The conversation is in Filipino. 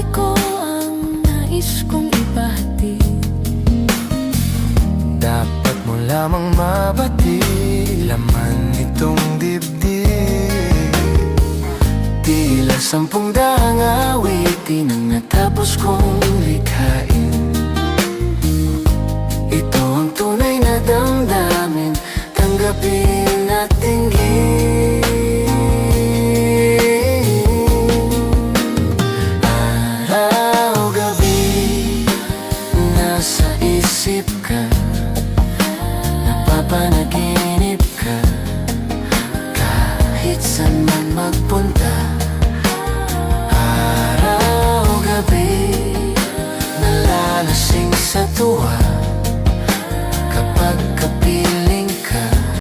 buhay ko ang nais kong ipahatid. Dapat mo lamang mabati, laman nitong dibdib. Tila 10 daang awitin ang natapos kong likhain. Ito ang tunay na damdamin, tanggapin natin